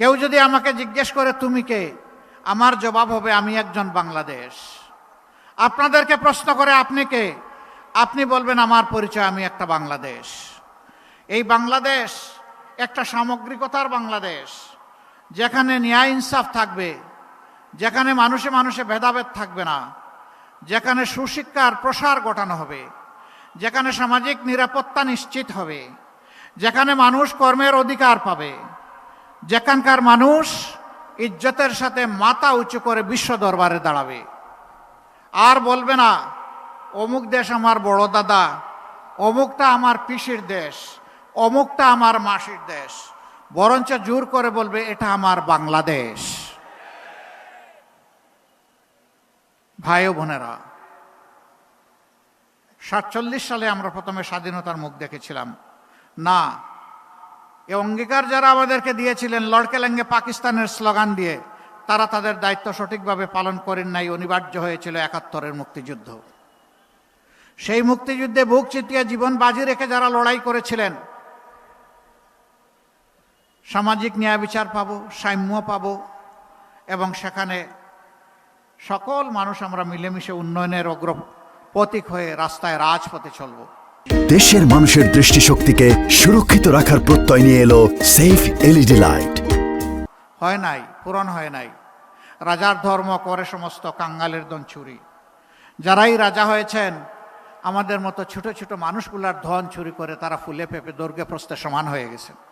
কেউ যদি আমাকে জিজ্ঞেস করে তুমি কে, আমার জবাব হবে আমি একজন বাংলাদেশ। আপনাদেরকে প্রশ্ন করে আপনি কে, আপনি বলবেন আমার পরিচয় আমি একটা বাংলাদেশ। এই বাংলাদেশ একটা সামগ্রিকতার বাংলাদেশ, যেখানে ন্যায় ইনসাফ থাকবে, যেখানে মানুষে মানুষে ভেদাভেদ থাকবে না, যেখানে সুশিক্ষার প্রসার ঘটানো হবে, যেখানে সামাজিক নিরাপত্তা নিশ্চিত হবে, যেখানে মানুষ কর্মের অধিকার পাবে, যেখানকার মানুষ ইজ্জতের সাথে মাথা উঁচু করে বিশ্ব দরবারে দাঁড়াবে। আর বলবে না অমুক দেশ আমার বড় দাদা, অমুকটা আমার পিসির দেশ, অমুকটা আমার মাসির দেশ, বরঞ্চ জোর করে বলবে এটা আমার বাংলাদেশ। ভাই ও বোনেরা, 47 সালে আমরা প্রথমে স্বাধীনতার মুখ দেখেছিলাম না। এই অঙ্গীকার যারা আমাদেরকে দিয়েছিলেন লড়কে লেঙ্গে পাকিস্তানের স্লোগান দিয়ে, তারা তাদের দায়িত্ব সঠিকভাবে পালন করেন নাই। অনিবার্য হয়েছিল 71-এর মুক্তিযুদ্ধ। সেই মুক্তিযুদ্ধে বুক চিতিয়ে জীবন বাজি রেখে যারা লড়াই করেছিলেন, সামাজিক ন্যায় বিচার পাবো, সাম্য পাবো, এবং সেখানে সকল মানুষ আমরা মিলেমিশে উন্নয়নের অগ্রপথিক হয়ে রাস্তায় রাজপথে চলব। দেশের মানুষের দৃষ্টিশক্তিকে সুরক্ষিত রাখার প্রত্যয় নিয়ে এলো সেফ এলইডি লাইট। হয় নাই, পূরণ হয় নাই। রাজার ধর্ম করে সমস্ত কাঙ্গালের ধন চুরি। যারাই রাজা হয়েছেন আমাদের মতো ছোট ছোট মানুষগুলার ধন চুরি করে তারা ফুলে ফেপে দৈর্ঘ্যে প্রস্থে সমান হয়ে গেছেন।